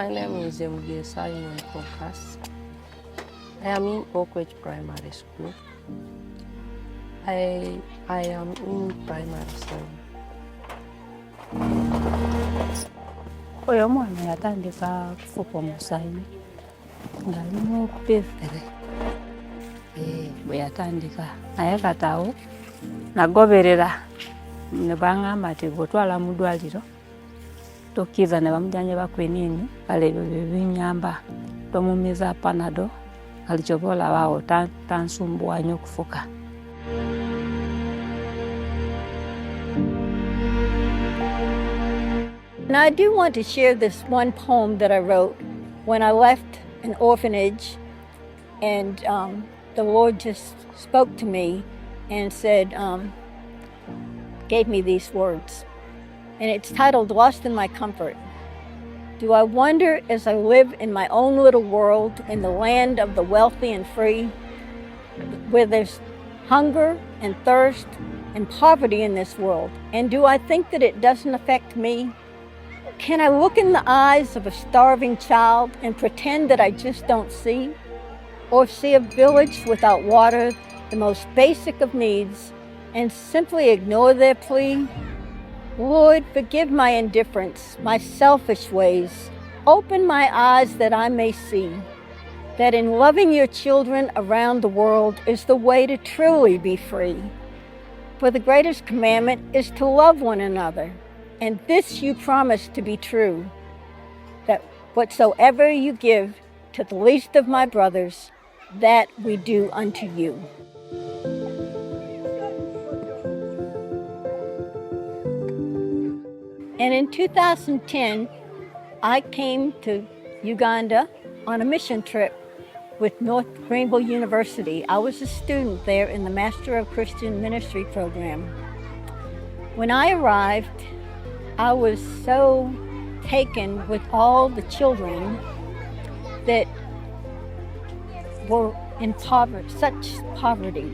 My name is Gio Simon Focus. I am in Oakridge Primary School. I am in primary 7. Oyo mwana yatandika kufuka omusaayi ng'ali mu P3. Bwe yatandika naye kati awo nagoberera ne baŋŋamba nti bw'otwala mu ddwaliro tokkiza ne bamujjanye bakwiniini kale ebyo bye binnyamba tomumiza panado kale ky'oba olaba awo tansumbuwa nnyo okufuka. Now I do want to share this one poem that I wrote when I left an orphanage, and the Lord just spoke to me and said, gave me these words. And it's titled, Lost in My Comfort. Do I wonder as I live in my own little world in the land of the wealthy and free, where there's hunger and thirst and poverty in this world, and do I think that it doesn't affect me? Can I look in the eyes of a starving child and pretend that I just don't see? Or see a village without water, the most basic of needs, and simply ignore their plea? Lord, forgive my indifference, my selfish ways. Open my eyes that I may see that in loving your children around the world is the way to truly be free. For the greatest commandment is to love one another. And this you promise to be true, that whatsoever you give to the least of my brothers, that we do unto you. And in 2010, I came to Uganda on a mission trip with North Greenville University. I was a student there in the Master of Christian Ministry program. When I arrived, I was so taken with all the children that were in poverty, such poverty.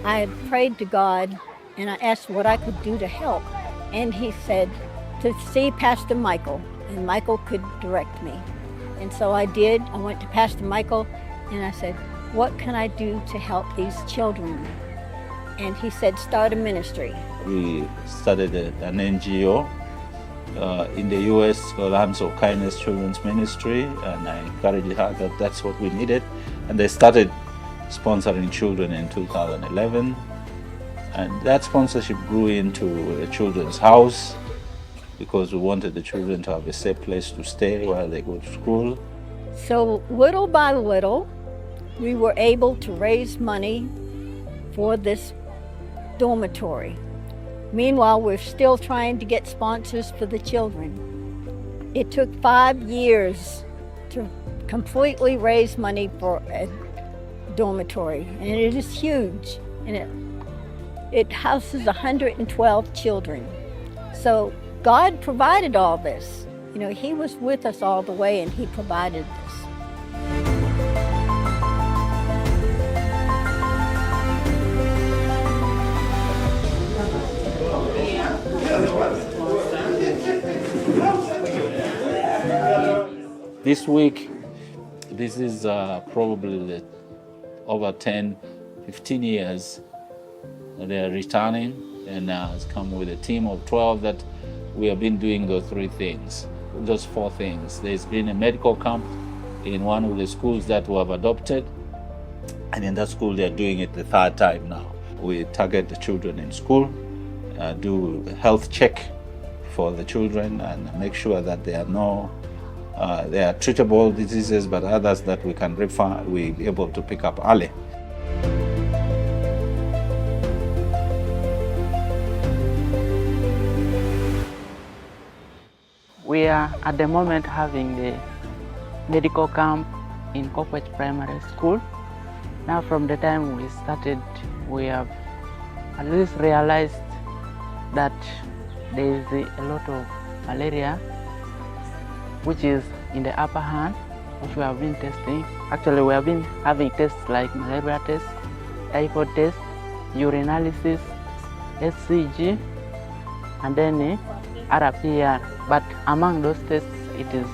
I had prayed to God and I asked what I could do to help. And he said to see Pastor Michael, and Michael could direct me. And so I did. I went to Pastor Michael and I said, what can I do to help these children? And he said, start a ministry. We started an NGO in the US called Hands of Kindness Children's Ministry, and I encouraged her that that's what we needed. And they started sponsoring children in 2011. And that sponsorship grew into a children's house because we wanted the children to have a safe place to stay while they go to school. So little by little, we were able to raise money for this dormitory. Meanwhile, we're still trying to get sponsors for the children. It took 5 years to completely raise money for a dormitory, and it is huge. And it houses 112 children. So God provided all this. You know, He was with us all the way and He provided this. This week, this is probably over 10, 15 years they are returning, and has come with a team of 12 that we have been doing those 4 things. There's been a medical camp in one of the schools that we have adopted, and in that school they're doing it the 3rd time now. We target the children in school, do a health check for the children and make sure that there are treatable diseases, but others that we can refer, we're able to pick up early. We are at the moment having the medical camp in Oakridge Primary School. Now from the time we started, we have at least realized that there is a lot of malaria, which is in the upper hand, which we have been testing. Actually, we have been having tests like malaria tests, typhoid tests, urinalysis, HCG, and then RPR. But among those tests, it is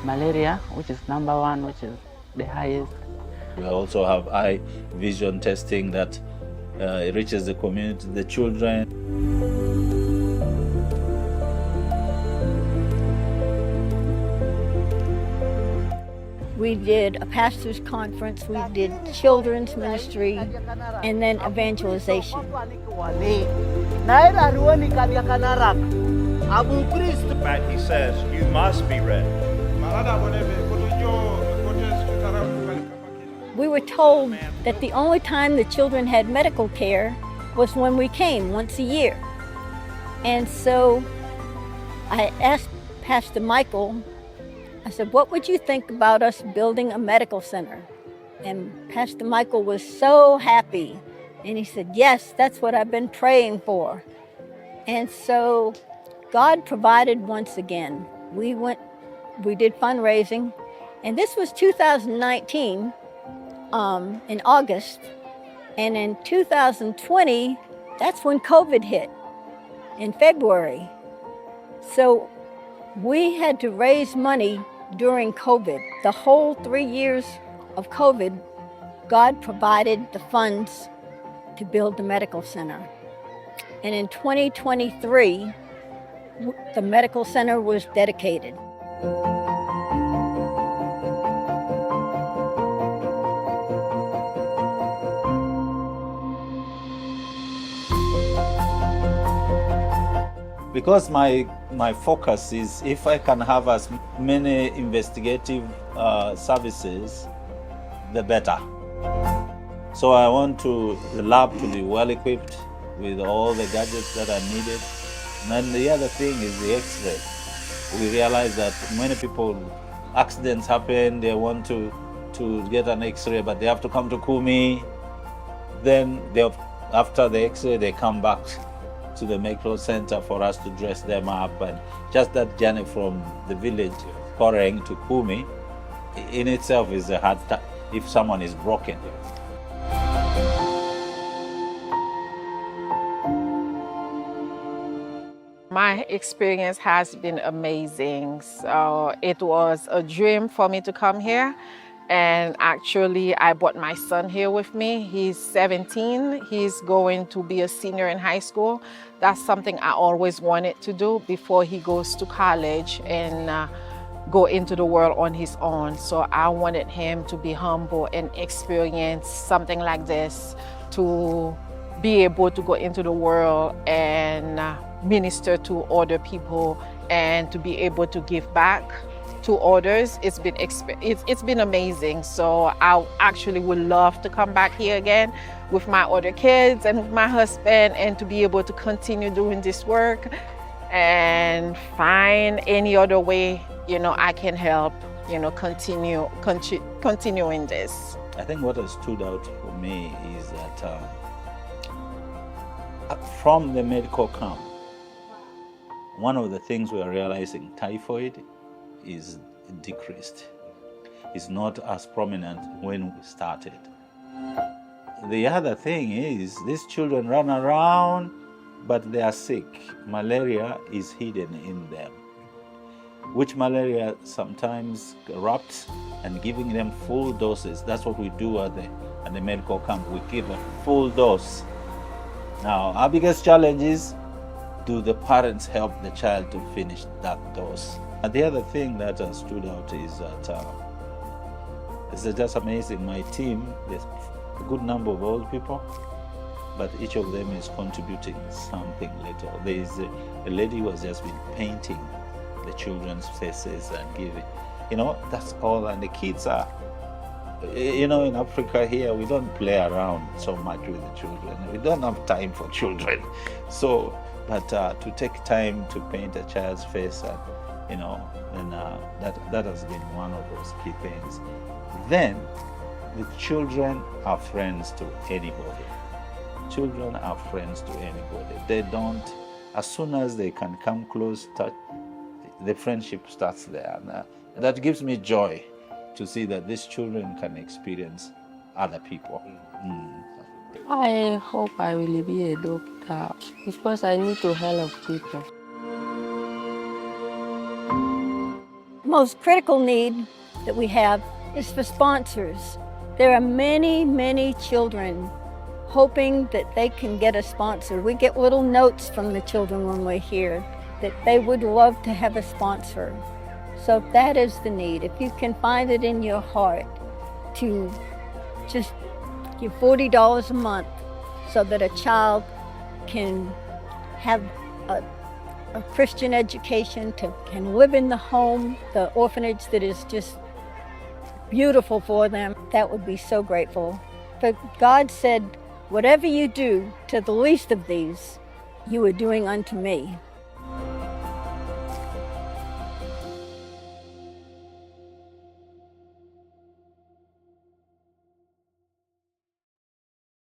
malaria, which is number one, which is the highest. We also have eye vision testing that reaches the community, the children. We did a pastor's conference, we did children's ministry, and then evangelization. But he says, you must be ready. We were told that the only time the children had medical care was when we came once a year. And so I asked Pastor Michael, I said, what would you think about us building a medical center? And Pastor Michael was so happy. And he said, yes, that's what I've been praying for. And so God provided once again. We did fundraising, and this was 2019 in August. And in 2020, that's when COVID hit in February. So we had to raise money during COVID. The whole 3 years of COVID, God provided the funds to build the medical center. And in 2023, the medical center was dedicated. Because my focus is if I can have as many investigative services, the better. So I want the lab to be well equipped with all the gadgets that are needed. And then the other thing is the X-ray. We realize that many people, accidents happen, they want to get an X-ray, but they have to come to Kumi. Then after the X-ray, they come back to the medical center for us to dress them up. And just that journey from the village, Koreng, to Kumi, in itself is a hard time if someone is broken. My experience has been amazing. So it was a dream for me to come here. And actually, I brought my son here with me. He's 17. He's going to be a senior in high school. That's something I always wanted to do before he goes to college and go into the world on his own. So I wanted him to be humble and experience something like this, to be able to go into the world and minister to other people and to be able to give back to others. It's been amazing. So I actually would love to come back here again with my other kids and with my husband, and to be able to continue doing this work and find any other way, I can help, continuing this. I think what has stood out for me is that from the medical camp, one of the things we are realizing, typhoid is decreased. It's not as prominent when we started. The other thing is these children run around, but they are sick. Malaria is hidden in them, which malaria sometimes corrupts, and giving them full doses. That's what we do at the medical camp. We give a full dose. Now, our biggest challenge is, do the parents help the child to finish that dose? And the other thing that stood out is that it's just amazing. My team, there's a good number of old people, but each of them is contributing something little. There is a lady who has just been painting the children's faces and giving, that's all. And the kids are, in Africa here, we don't play around so much with the children. We don't have time for children. So, but to take time to paint a child's face, and that has been one of those key things. Then, the children are friends to anybody. Children are friends to anybody. They don't, as soon as they can come close, touch, the friendship starts there. And That gives me joy to see that these children can experience other people. I hope I will be a doctor because I need to help people. Most critical need that we have is for sponsors. There are many, many children hoping that they can get a sponsor. We get little notes from the children when we're here that they would love to have a sponsor. So that is the need. If you can find it in your heart to just give $40 a month so that a child can have a Christian education, can live in the home, the orphanage that is just beautiful for them, that would be so grateful. But God said, whatever you do to the least of these, you are doing unto me.